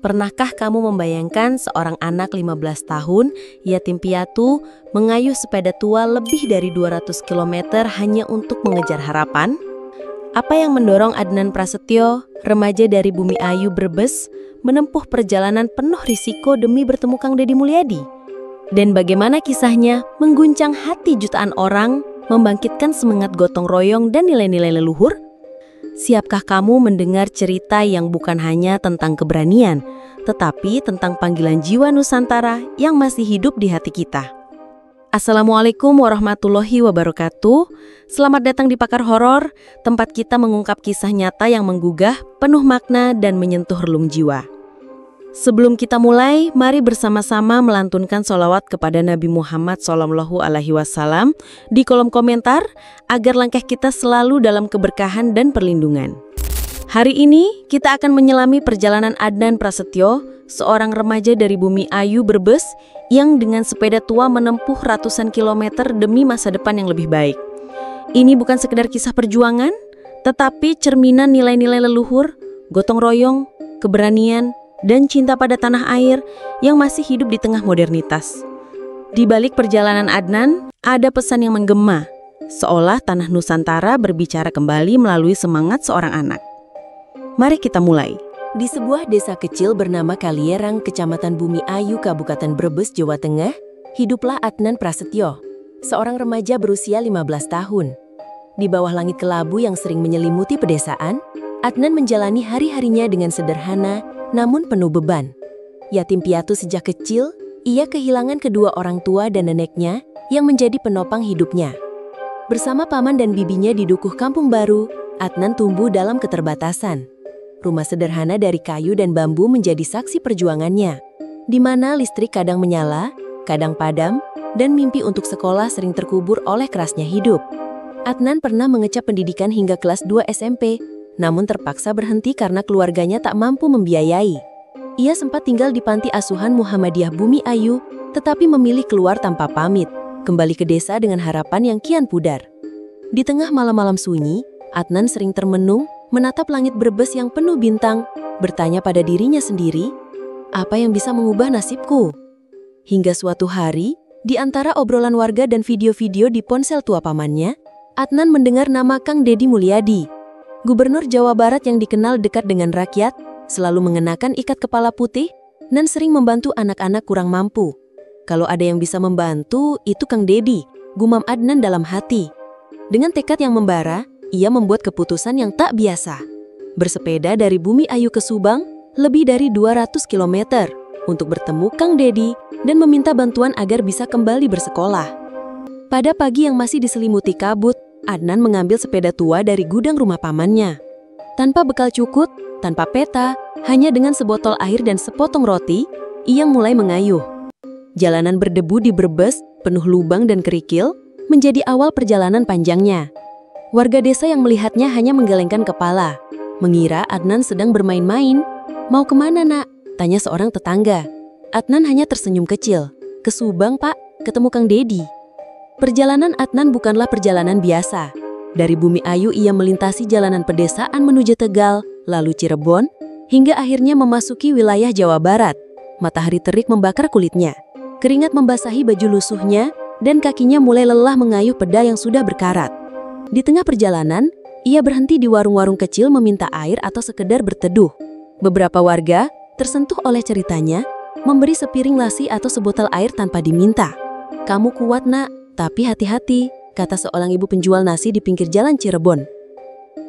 Pernahkah kamu membayangkan seorang anak 15 tahun, yatim piatu, mengayuh sepeda tua lebih dari 200 km hanya untuk mengejar harapan? Apa yang mendorong Adnan Prasetyo, remaja dari Bumi Ayu, Brebes, menempuh perjalanan penuh risiko demi bertemu Kang Deddy Mulyadi? Dan bagaimana kisahnya mengguncang hati jutaan orang, membangkitkan semangat gotong royong dan nilai-nilai leluhur? Siapkah kamu mendengar cerita yang bukan hanya tentang keberanian, tetapi tentang panggilan jiwa Nusantara yang masih hidup di hati kita? Assalamualaikum warahmatullahi wabarakatuh. Selamat datang di Pakar Horor, tempat kita mengungkap kisah nyata yang menggugah, penuh makna dan menyentuh relung jiwa. Sebelum kita mulai, mari bersama-sama melantunkan sholawat kepada Nabi Muhammad SAW di kolom komentar agar langkah kita selalu dalam keberkahan dan perlindungan. Hari ini kita akan menyelami perjalanan Adnan Prasetyo, seorang remaja dari Bumi Ayu, Brebes yang dengan sepeda tua menempuh ratusan kilometer demi masa depan yang lebih baik. Ini bukan sekedar kisah perjuangan, tetapi cerminan nilai-nilai leluhur, gotong royong, keberanian, dan cinta pada tanah air yang masih hidup di tengah modernitas. Di balik perjalanan Adnan, ada pesan yang menggema, seolah tanah Nusantara berbicara kembali melalui semangat seorang anak. Mari kita mulai. Di sebuah desa kecil bernama Kalierang, Kecamatan Bumi Ayu, Kabupaten Brebes, Jawa Tengah, hiduplah Adnan Prasetyo, seorang remaja berusia 15 tahun. Di bawah langit kelabu yang sering menyelimuti pedesaan, Adnan menjalani hari-harinya dengan sederhana namun penuh beban. Yatim piatu sejak kecil, ia kehilangan kedua orang tua dan neneknya yang menjadi penopang hidupnya. Bersama paman dan bibinya di Dukuh Kampung Baru, Adnan tumbuh dalam keterbatasan. Rumah sederhana dari kayu dan bambu menjadi saksi perjuangannya, di mana listrik kadang menyala, kadang padam, dan mimpi untuk sekolah sering terkubur oleh kerasnya hidup. Adnan pernah mengecap pendidikan hingga kelas 2 SMP, namun terpaksa berhenti karena keluarganya tak mampu membiayai. Ia sempat tinggal di panti asuhan Muhammadiyah Bumi Ayu, tetapi memilih keluar tanpa pamit, kembali ke desa dengan harapan yang kian pudar. Di tengah malam-malam sunyi, Adnan sering termenung, menatap langit Brebes yang penuh bintang, bertanya pada dirinya sendiri, apa yang bisa mengubah nasibku? Hingga suatu hari, di antara obrolan warga dan video-video di ponsel tua pamannya, Adnan mendengar nama Kang Deddy Mulyadi, Gubernur Jawa Barat yang dikenal dekat dengan rakyat, selalu mengenakan ikat kepala putih, dan sering membantu anak-anak kurang mampu. Kalau ada yang bisa membantu, itu Kang Deddy, gumam Adnan dalam hati. Dengan tekad yang membara, ia membuat keputusan yang tak biasa. Bersepeda dari Bumi Ayu ke Subang, lebih dari 200 km, untuk bertemu Kang Deddy dan meminta bantuan agar bisa kembali bersekolah. Pada pagi yang masih diselimuti kabut, Adnan mengambil sepeda tua dari gudang rumah pamannya. Tanpa bekal cukut, tanpa peta, hanya dengan sebotol air dan sepotong roti, ia mulai mengayuh. Jalanan berdebu di Brebes, penuh lubang dan kerikil, menjadi awal perjalanan panjangnya. Warga desa yang melihatnya hanya menggelengkan kepala, mengira Adnan sedang bermain-main. "Mau kemana, nak?" tanya seorang tetangga. Adnan hanya tersenyum kecil. "Ke Subang, Pak, ketemu Kang Deddy." Perjalanan Adnan bukanlah perjalanan biasa. Dari Bumi Ayu ia melintasi jalanan pedesaan menuju Tegal, lalu Cirebon, hingga akhirnya memasuki wilayah Jawa Barat. Matahari terik membakar kulitnya, keringat membasahi baju lusuhnya, dan kakinya mulai lelah mengayuh peda yang sudah berkarat. Di tengah perjalanan, ia berhenti di warung-warung kecil meminta air atau sekedar berteduh. Beberapa warga, tersentuh oleh ceritanya, memberi sepiring nasi atau sebotol air tanpa diminta. "Kamu kuat, nak, tapi hati-hati," kata seorang ibu penjual nasi di pinggir jalan Cirebon.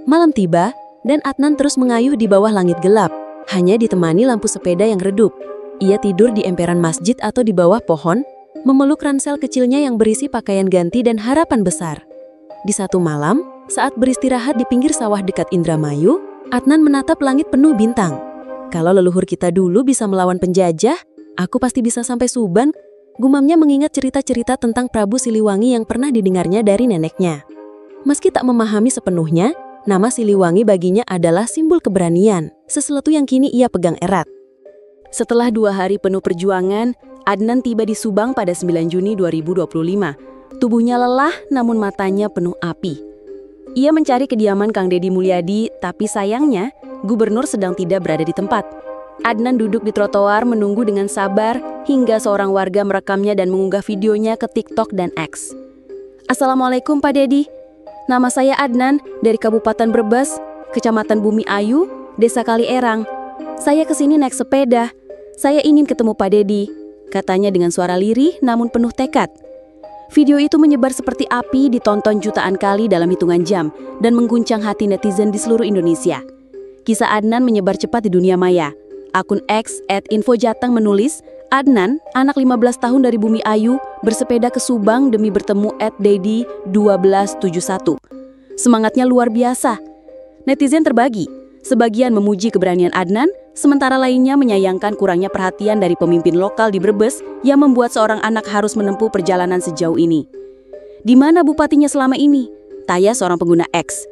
Malam tiba, dan Adnan terus mengayuh di bawah langit gelap, hanya ditemani lampu sepeda yang redup. Ia tidur di emperan masjid atau di bawah pohon, memeluk ransel kecilnya yang berisi pakaian ganti dan harapan besar. Di satu malam, saat beristirahat di pinggir sawah dekat Indramayu, Adnan menatap langit penuh bintang. "Kalau leluhur kita dulu bisa melawan penjajah, aku pasti bisa sampai Subang," gumamnya mengingat cerita-cerita tentang Prabu Siliwangi yang pernah didengarnya dari neneknya. Meski tak memahami sepenuhnya, nama Siliwangi baginya adalah simbol keberanian, sesuatu yang kini ia pegang erat. Setelah 2 hari penuh perjuangan, Adnan tiba di Subang pada 9 Juni 2025. Tubuhnya lelah namun matanya penuh api. Ia mencari kediaman Kang Deddy Mulyadi, tapi sayangnya Gubernur sedang tidak berada di tempat. Adnan duduk di trotoar menunggu dengan sabar hingga seorang warga merekamnya dan mengunggah videonya ke TikTok dan X. Assalamualaikum Pak Dedi, nama saya Adnan dari Kabupaten Brebes, Kecamatan Bumi Ayu, Desa Kalierang. Saya kesini naik sepeda. Saya ingin ketemu Pak Dedi, katanya dengan suara lirih namun penuh tekad. Video itu menyebar seperti api, ditonton jutaan kali dalam hitungan jam dan mengguncang hati netizen di seluruh Indonesia. Kisah Adnan menyebar cepat di dunia maya. Akun X @infojateng menulis, Adnan, anak 15 tahun dari Bumi Ayu, bersepeda ke Subang demi bertemu @dedi1271. Semangatnya luar biasa. Netizen terbagi. Sebagian memuji keberanian Adnan, sementara lainnya menyayangkan kurangnya perhatian dari pemimpin lokal di Brebes yang membuat seorang anak harus menempuh perjalanan sejauh ini. Di mana bupatinya selama ini? Tanya seorang pengguna X.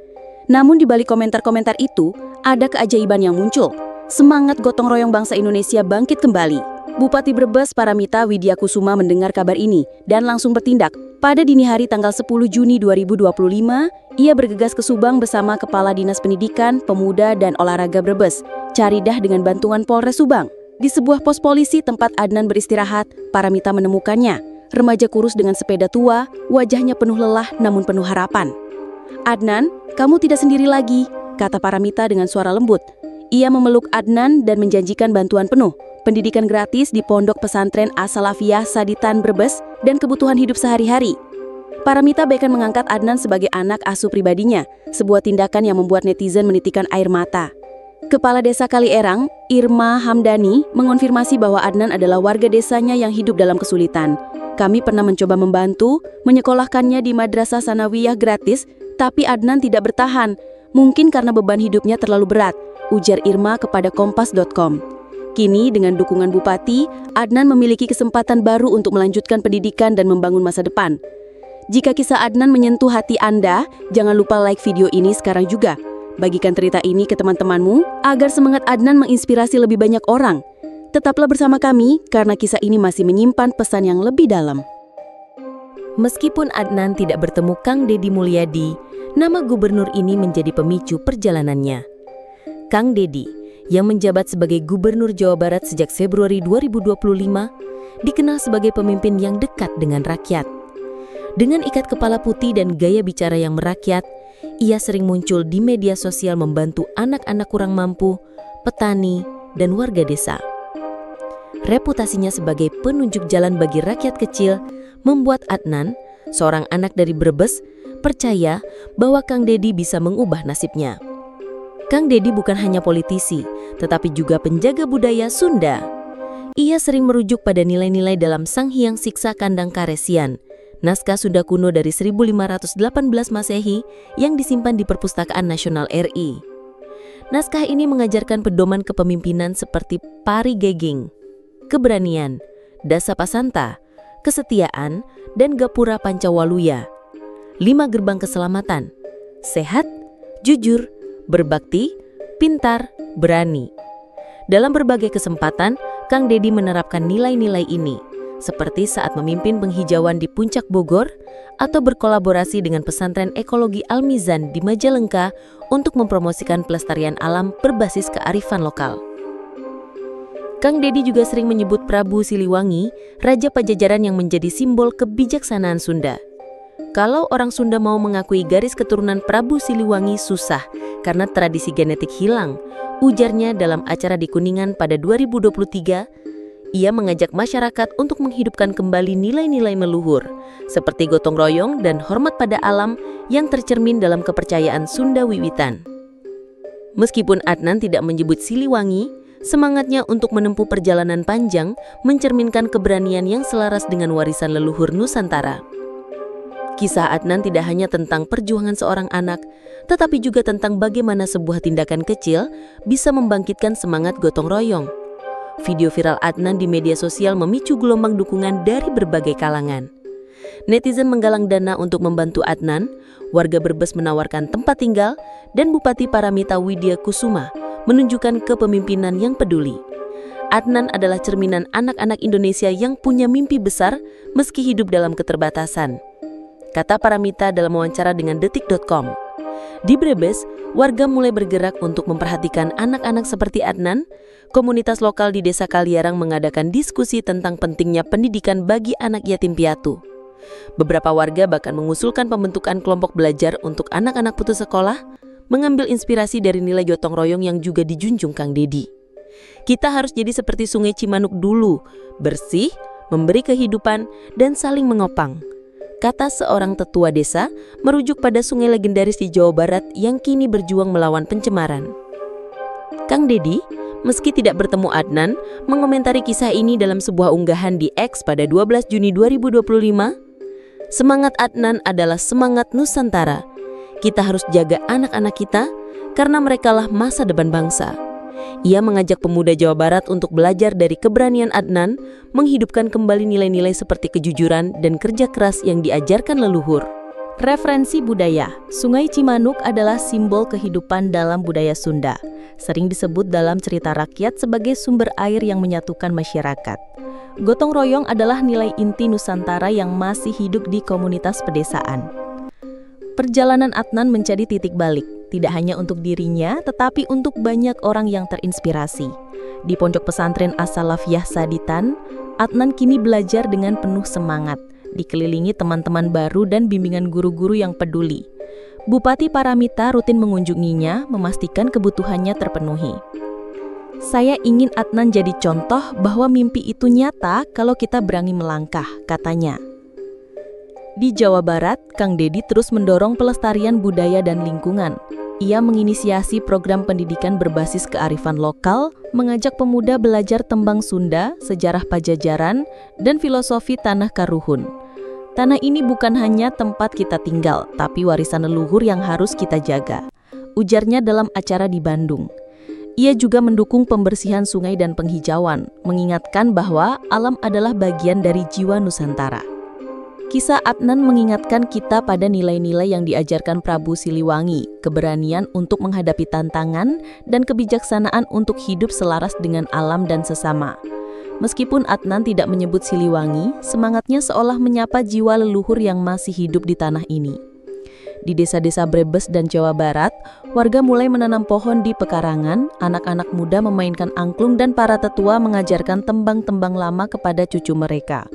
Namun di balik komentar-komentar itu, ada keajaiban yang muncul. Semangat gotong royong bangsa Indonesia bangkit kembali. Bupati Brebes Paramita Widyakusuma mendengar kabar ini dan langsung bertindak. Pada dini hari tanggal 10 Juni 2025, ia bergegas ke Subang bersama Kepala Dinas Pendidikan, Pemuda, dan Olahraga Brebes, Caridah dengan bantuan Polres Subang. Di sebuah pos polisi tempat Adnan beristirahat, Paramita menemukannya. Remaja kurus dengan sepeda tua, wajahnya penuh lelah namun penuh harapan. Adnan, kamu tidak sendiri lagi, kata Paramita dengan suara lembut. Ia memeluk Adnan dan menjanjikan bantuan penuh, pendidikan gratis di Pondok Pesantren As-Salafiyah Saditan Brebes, dan kebutuhan hidup sehari-hari. Paramita bahkan mengangkat Adnan sebagai anak asuh pribadinya, sebuah tindakan yang membuat netizen menitikkan air mata. Kepala Desa Kalierang, Irma Hamdani, mengonfirmasi bahwa Adnan adalah warga desanya yang hidup dalam kesulitan. Kami pernah mencoba membantu, menyekolahkannya di madrasah sanawiyah gratis, tapi Adnan tidak bertahan, mungkin karena beban hidupnya terlalu berat, ujar Irma kepada Kompas.com. Kini dengan dukungan Bupati, Adnan memiliki kesempatan baru untuk melanjutkan pendidikan dan membangun masa depan. Jika kisah Adnan menyentuh hati Anda, jangan lupa like video ini sekarang juga. Bagikan cerita ini ke teman-temanmu agar semangat Adnan menginspirasi lebih banyak orang. Tetaplah bersama kami karena kisah ini masih menyimpan pesan yang lebih dalam. Meskipun Adnan tidak bertemu Kang Dedi Mulyadi, nama gubernur ini menjadi pemicu perjalanannya. Kang Dedi, yang menjabat sebagai Gubernur Jawa Barat sejak Februari 2025, dikenal sebagai pemimpin yang dekat dengan rakyat. Dengan ikat kepala putih dan gaya bicara yang merakyat, ia sering muncul di media sosial membantu anak-anak kurang mampu, petani, dan warga desa. Reputasinya sebagai penunjuk jalan bagi rakyat kecil membuat Adnan, seorang anak dari Brebes, percaya bahwa Kang Dedi bisa mengubah nasibnya. Kang Dedi bukan hanya politisi, tetapi juga penjaga budaya Sunda. Ia sering merujuk pada nilai-nilai dalam Sang Hyang Siksa Kandang Karesian, naskah Sunda kuno dari 1518 Masehi yang disimpan di Perpustakaan Nasional RI. Naskah ini mengajarkan pedoman kepemimpinan seperti parigeging, keberanian, dasa pasanta, kesetiaan, dan gapura pancawaluya. 5 gerbang keselamatan, sehat, jujur, berbakti, pintar, berani. Dalam berbagai kesempatan, Kang Dedi menerapkan nilai-nilai ini, seperti saat memimpin penghijauan di Puncak Bogor atau berkolaborasi dengan pesantren ekologi Al-Mizan di Majalengka untuk mempromosikan pelestarian alam berbasis kearifan lokal. Kang Dedi juga sering menyebut Prabu Siliwangi, Raja Pajajaran yang menjadi simbol kebijaksanaan Sunda. Kalau orang Sunda mau mengakui garis keturunan Prabu Siliwangi susah karena tradisi genetik hilang, ujarnya dalam acara di Kuningan pada 2023. Ia mengajak masyarakat untuk menghidupkan kembali nilai-nilai leluhur, seperti gotong royong dan hormat pada alam yang tercermin dalam kepercayaan Sunda wiwitan. Meskipun Adnan tidak menyebut Siliwangi, semangatnya untuk menempuh perjalanan panjang mencerminkan keberanian yang selaras dengan warisan leluhur Nusantara. Kisah Adnan tidak hanya tentang perjuangan seorang anak, tetapi juga tentang bagaimana sebuah tindakan kecil bisa membangkitkan semangat gotong royong. Video viral Adnan di media sosial memicu gelombang dukungan dari berbagai kalangan. Netizen menggalang dana untuk membantu Adnan, warga Brebes menawarkan tempat tinggal, dan Bupati Paramita Widyakusuma menunjukkan kepemimpinan yang peduli. Adnan adalah cerminan anak-anak Indonesia yang punya mimpi besar meski hidup dalam keterbatasan, kata Paramita dalam wawancara dengan Detik.com. Di Brebes, warga mulai bergerak untuk memperhatikan anak-anak seperti Adnan. Komunitas lokal di Desa Kaliarang mengadakan diskusi tentang pentingnya pendidikan bagi anak yatim piatu. Beberapa warga bahkan mengusulkan pembentukan kelompok belajar untuk anak-anak putus sekolah, mengambil inspirasi dari nilai gotong royong yang juga dijunjung Kang Dedi. Kita harus jadi seperti Sungai Cimanuk dulu, bersih, memberi kehidupan, dan saling menopang, kata seorang tetua desa merujuk pada sungai legendaris di Jawa Barat yang kini berjuang melawan pencemaran. Kang Dedi, meski tidak bertemu Adnan, mengomentari kisah ini dalam sebuah unggahan di X pada 12 Juni 2025. Semangat Adnan adalah semangat Nusantara. Kita harus jaga anak-anak kita karena merekalah masa depan bangsa. Ia mengajak pemuda Jawa Barat untuk belajar dari keberanian Adnan, menghidupkan kembali nilai-nilai seperti kejujuran dan kerja keras yang diajarkan leluhur. Referensi budaya. Sungai Cimanuk adalah simbol kehidupan dalam budaya Sunda. Sering disebut dalam cerita rakyat sebagai sumber air yang menyatukan masyarakat. Gotong royong adalah nilai inti Nusantara yang masih hidup di komunitas pedesaan. Perjalanan Adnan menjadi titik balik, tidak hanya untuk dirinya, tetapi untuk banyak orang yang terinspirasi. Di pondok pesantren As-Salafiyah Saditan, Adnan kini belajar dengan penuh semangat, dikelilingi teman-teman baru dan bimbingan guru-guru yang peduli. Bupati Paramita rutin mengunjunginya, memastikan kebutuhannya terpenuhi. Saya ingin Adnan jadi contoh bahwa mimpi itu nyata kalau kita berani melangkah, katanya. Di Jawa Barat, Kang Dedi terus mendorong pelestarian budaya dan lingkungan. Ia menginisiasi program pendidikan berbasis kearifan lokal, mengajak pemuda belajar tembang Sunda, sejarah Pajajaran, dan filosofi Tanah Karuhun. Tanah ini bukan hanya tempat kita tinggal, tapi warisan leluhur yang harus kita jaga, ujarnya dalam acara di Bandung. Ia juga mendukung pembersihan sungai dan penghijauan, mengingatkan bahwa alam adalah bagian dari jiwa Nusantara. Kisah Adnan mengingatkan kita pada nilai-nilai yang diajarkan Prabu Siliwangi, keberanian untuk menghadapi tantangan, dan kebijaksanaan untuk hidup selaras dengan alam dan sesama. Meskipun Adnan tidak menyebut Siliwangi, semangatnya seolah menyapa jiwa leluhur yang masih hidup di tanah ini. Di desa-desa Brebes dan Jawa Barat, warga mulai menanam pohon di pekarangan, anak-anak muda memainkan angklung dan para tetua mengajarkan tembang-tembang lama kepada cucu mereka.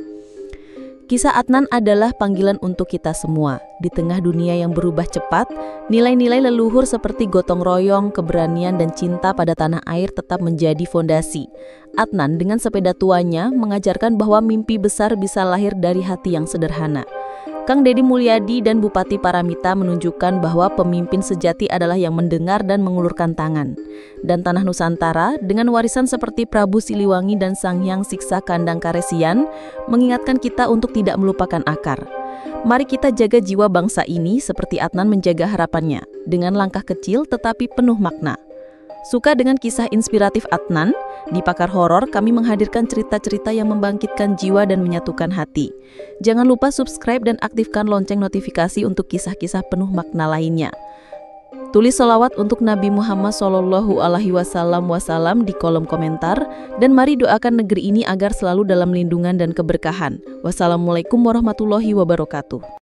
Kisah Adnan adalah panggilan untuk kita semua. Di tengah dunia yang berubah cepat, nilai-nilai leluhur seperti gotong royong, keberanian, dan cinta pada tanah air tetap menjadi fondasi. Adnan dengan sepeda tuanya mengajarkan bahwa mimpi besar bisa lahir dari hati yang sederhana. Kang Dedi Mulyadi dan Bupati Paramita menunjukkan bahwa pemimpin sejati adalah yang mendengar dan mengulurkan tangan. Dan tanah Nusantara dengan warisan seperti Prabu Siliwangi dan Sanghyang Siksa Kandang Karesian mengingatkan kita untuk tidak melupakan akar. Mari kita jaga jiwa bangsa ini seperti Adnan menjaga harapannya, dengan langkah kecil tetapi penuh makna. Suka dengan kisah inspiratif Adnan? Di Pakar Horor kami menghadirkan cerita-cerita yang membangkitkan jiwa dan menyatukan hati. Jangan lupa subscribe dan aktifkan lonceng notifikasi untuk kisah-kisah penuh makna lainnya. Tulis sholawat untuk Nabi Muhammad SAW di kolom komentar, dan mari doakan negeri ini agar selalu dalam lindungan dan keberkahan. Wassalamualaikum warahmatullahi wabarakatuh.